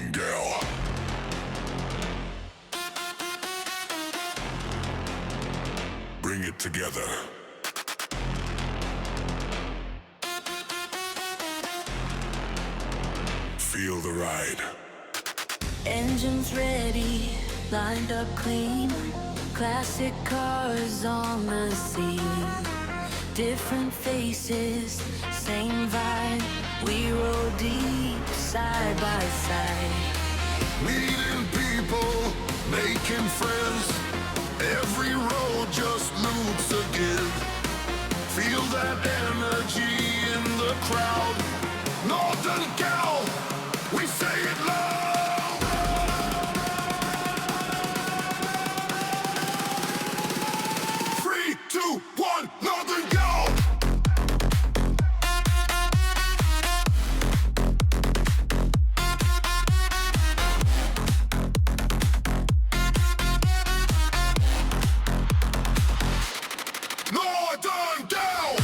Northern Gal. Bring it together. Feel the ride. Engines ready, lined up clean. Classic cars on the scene. Different faces, same vibe. We roll deep, side by side. Meeting people, making friends. Every road just loops again. Feel that energy in the crowd. Northern Gal, we say it loud. 3, 2, 1, Northern Gal. Northern Gal.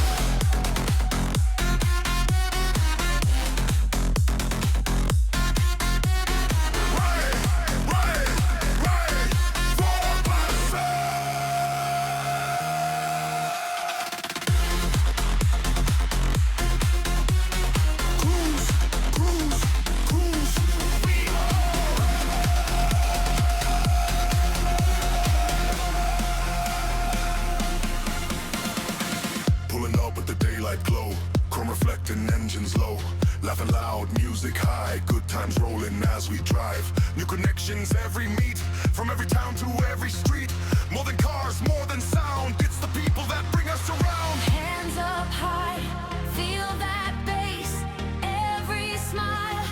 Pulling up with the daylight glow, chrome reflecting, engines low, laughing loud, music high, good times rolling as we drive. New connections every meet, from every town to every street. More than cars, more than sound, it's the people that bring us around. Hands up high, feel that bass. Every smile,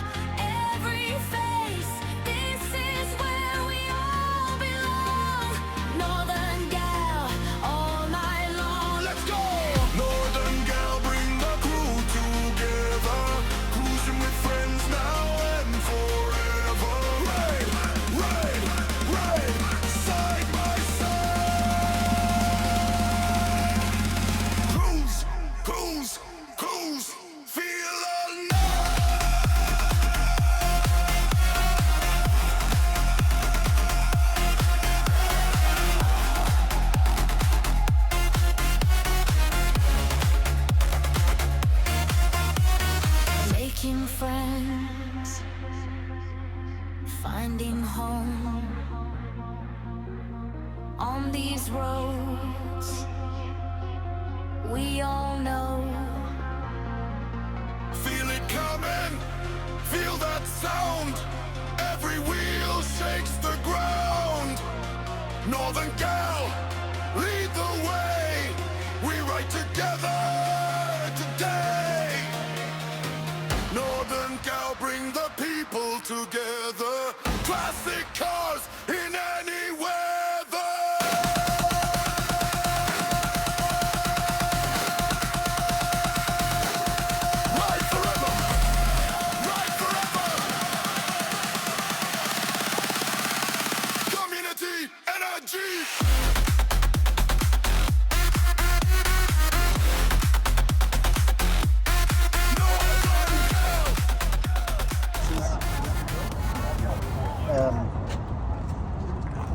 every face. This is where we all belong. Northern Gal, all night long. Let's go! Northern Gal, bring the crew together. Cruising with friends now and forever. Ride, ride, ride, side by side. Cruise, cruise, cruise, feel alive. Making friends, finding home on these roads. We all know. Feel it coming, feel that sound. Every wheel shakes the ground. Northern Gal, lead the way. We ride together today. Northern Gal, bring the people together. Classic cars in any weather. Ride forever, ride forever. Community energy.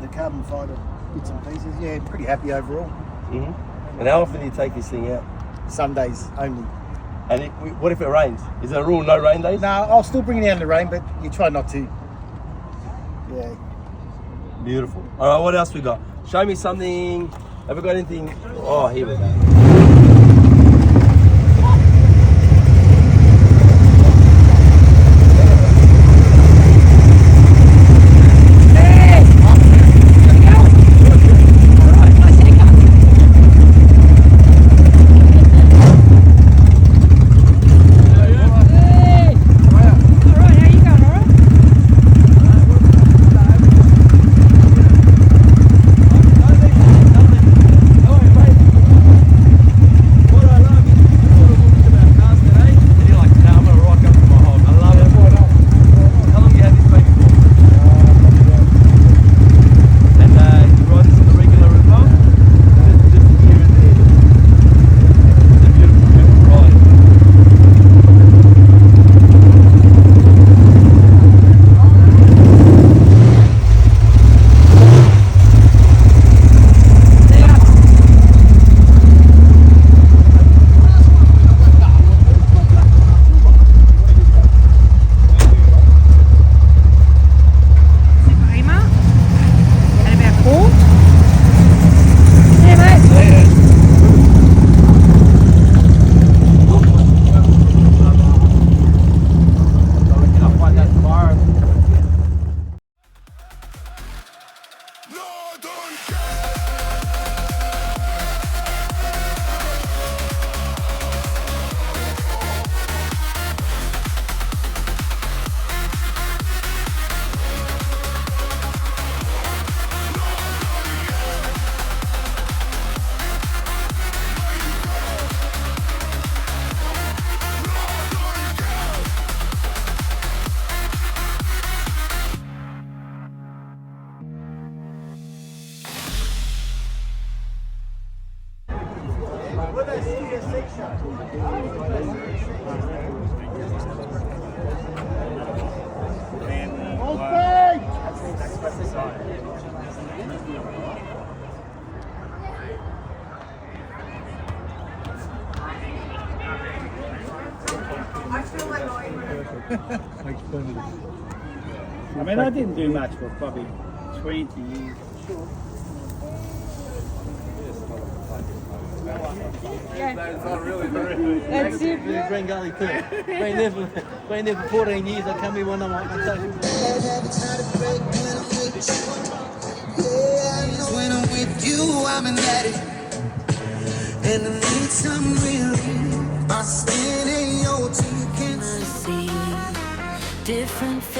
The carbon fibre bits and pieces, yeah, pretty happy overall. Mm-hmm. And how often do you take this thing out? Some days only. And what if it rains? Is there a rule, no rain days? No, I'll still bring it out in the rain, but you try not to. Yeah. Beautiful. All right, what else we got? Show me something. Have we got anything? Oh, here we go. I mean, I didn't do much for probably 20 years. That's it. Green Gully too. Been there for 14 years. I come here one night, I tell you. When I'm with you, I'm an addict. And I need some relief. My skin ain't your teeth. See different things.